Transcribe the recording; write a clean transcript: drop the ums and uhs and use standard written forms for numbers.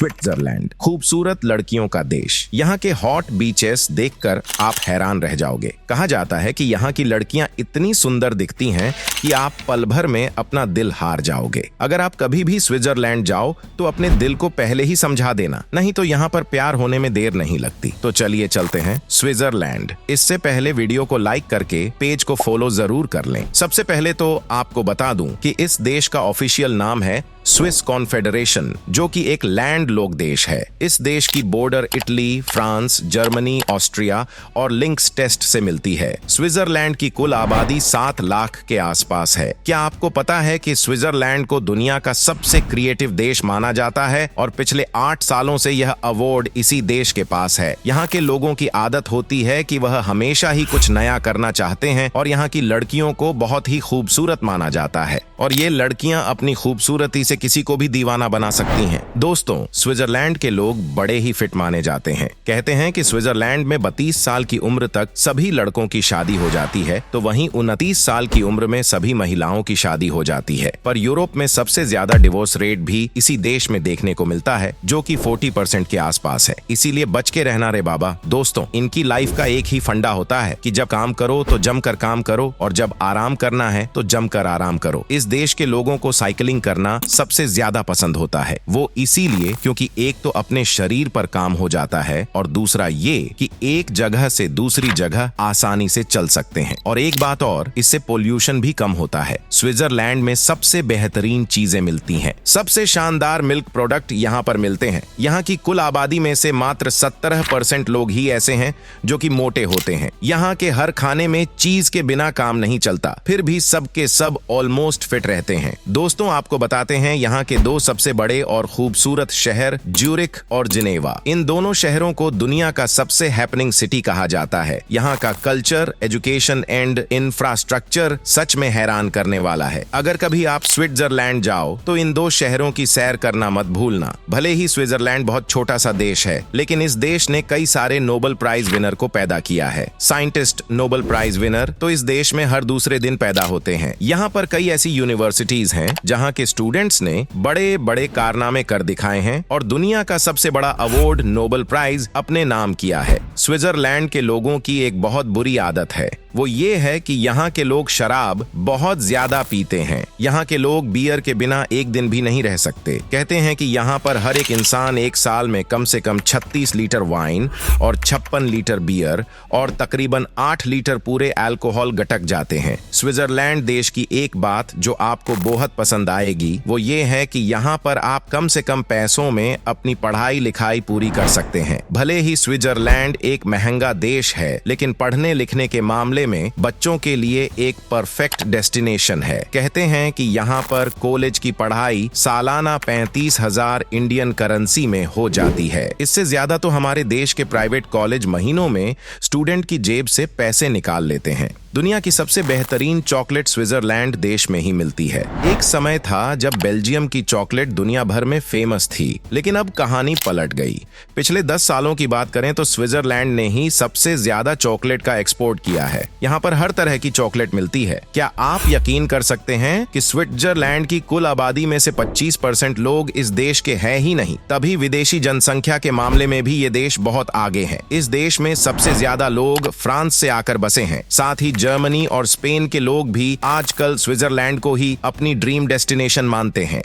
Switzerland, खूबसूरत लड़कियों का देश। यहाँ के हॉट बीचेस देखकर आप हैरान रह जाओगे। कहा जाता है कि यहाँ की लड़कियां इतनी सुंदर दिखती हैं कि आप पल भर में अपना दिल हार जाओगे। अगर आप कभी भी स्विट्जरलैंड जाओ तो अपने दिल को पहले ही समझा देना, नहीं तो यहाँ पर प्यार होने में देर नहीं लगती। तो चलिए चलते हैं स्विट्जरलैंड। इससे पहले वीडियो को लाइक करके पेज को फॉलो जरूर कर लें। सबसे पहले तो आपको बता दूं कि इस देश का ऑफिशियल नाम है स्विस कॉन्फेडरेशन, जो कि एक लैंड लॉक देश है। इस देश की border Italy, France, Germany, Austria और लिंक्स टेस्ट से मिलती है। स्विट्जरलैंड की कुल आबादी 7 लाख के आसपास है। क्या आपको पता है कि स्विट्जरलैंड को दुनिया का सबसे क्रिएटिव देश माना जाता है और पिछले 8 सालों से यह अवार्ड इसी देश के पास है। यहाँ के लोगों की आदत होती है कि वह हमेशा ही कुछ नया करना चाहते हैं और यहाँ की लड़कियों को बहुत ही खूबसूरत माना जाता है और ये लड़कियां अपनी खूबसूरती से किसी को भी दीवाना बना सकती हैं। दोस्तों, स्विट्जरलैंड के लोग बड़े ही फिट माने जाते हैं। कहते हैं कि स्विट्जरलैंड में 32 साल की उम्र तक सभी लड़कों की शादी हो जाती है, तो वहीं 29 साल की उम्र में सभी महिलाओं की शादी हो जाती है। पर यूरोप में सबसे ज्यादा डिवोर्स रेट भी इसी देश में देखने को मिलता है, जो कि 40% के आसपास है। इसीलिए बच के रहना रे बाबा। दोस्तों, इनकी लाइफ का एक ही फंडा होता है कि जब काम करो तो जमकर काम करो और जब आराम करना है तो जमकर आराम करो। इस देश के लोगों को साइकिलिंग करना सबसे ज्यादा पसंद होता है। वो इसीलिए क्योंकि एक तो अपने शरीर पर काम हो जाता है और दूसरा ये कि एक जगह से दूसरी जगह आसानी से चल सकते हैं। और एक बात और, इससे पोल्यूशन भी कम होता है। स्विट्जरलैंड में सबसे बेहतरीन चीजें मिलती हैं। सबसे शानदार मिल्क प्रोडक्ट यहाँ पर मिलते हैं। यहाँ की कुल आबादी में से मात्र 17% लोग ही ऐसे हैं जो कि मोटे होते हैं। यहाँ के हर खाने में चीज के बिना काम नहीं चलता, फिर भी सबके सब ऑलमोस्ट फिट रहते हैं। दोस्तों, आपको बताते हैं यहाँ के 2 सबसे बड़े और खूबसूरत शहर ज्यूरिख और जिनेवा। इन दोनों शहरों को दुनिया का सबसे हैपनिंग सिटी कहा जाता है। यहाँ का कल्चर, एजुकेशन एंड इंफ्रास्ट्रक्चर सच में हैरान करने वाला है। अगर कभी आप स्विट्जरलैंड जाओ तो इन 2 शहरों की सैर करना मत भूलना। भले ही स्विट्जरलैंड बहुत छोटा सा देश है, लेकिन इस देश ने कई सारे नोबेल प्राइज विनर को पैदा किया है। साइंटिस्ट नोबेल प्राइज विनर तो इस देश में हर दूसरे दिन पैदा होते हैं। यहाँ पर कई ऐसी यूनिवर्सिटीज हैं जहाँ के स्टूडेंट्स ने बड़े बड़े कारनामे कर दिखाए हैं और दुनिया का सबसे बड़ा अवार्ड नोबेल प्राइज अपने नाम किया है। स्विट्जरलैंड के लोगों की एक बहुत बुरी आदत है, वो ये है कि यहाँ के लोग शराब बहुत ज्यादा पीते हैं। यहाँ के लोग बियर के बिना एक दिन भी नहीं रह सकते। कहते हैं कि यहाँ पर हर एक इंसान एक साल में कम से कम 36 लीटर वाइन और 56 लीटर बियर और तकरीबन 8 लीटर पूरे अल्कोहल गटक जाते हैं। स्विट्जरलैंड देश की एक बात जो आपको बहुत पसंद आएगी वो ये है कि यहाँ पर आप कम से कम पैसों में अपनी पढ़ाई लिखाई पूरी कर सकते हैं। भले ही स्विट्जरलैंड एक महंगा देश है, लेकिन पढ़ने लिखने के मामले में बच्चों के लिए एक परफेक्ट डेस्टिनेशन है। कहते हैं कि यहाँ पर कॉलेज की पढ़ाई सालाना 35,000 इंडियन करेंसी में हो जाती है। इससे ज्यादा तो हमारे देश के प्राइवेट कॉलेज महीनों में स्टूडेंट की जेब से पैसे निकाल लेते हैं। दुनिया की सबसे बेहतरीन चॉकलेट स्विट्जरलैंड देश में ही मिलती है। एक समय था जब बेल्जियम की चॉकलेट दुनिया भर में फेमस थी, लेकिन अब कहानी पलट गई। पिछले 10 सालों की बात करें तो स्विट्जरलैंड ने ही सबसे ज्यादा चॉकलेट का एक्सपोर्ट किया है। यहाँ पर हर तरह की चॉकलेट मिलती है। क्या आप यकीन कर सकते हैं कि स्विट्जरलैंड की कुल आबादी में से 25% लोग इस देश के हैं ही नहीं, तभी विदेशी जनसंख्या के मामले में भी ये देश बहुत आगे है। इस देश में सबसे ज्यादा लोग फ्रांस से आकर बसे हैं। साथ ही जर्मनी और स्पेन के लोग भी आजकल स्विट्जरलैंड को ही अपनी ड्रीम डेस्टिनेशन मानते हैं।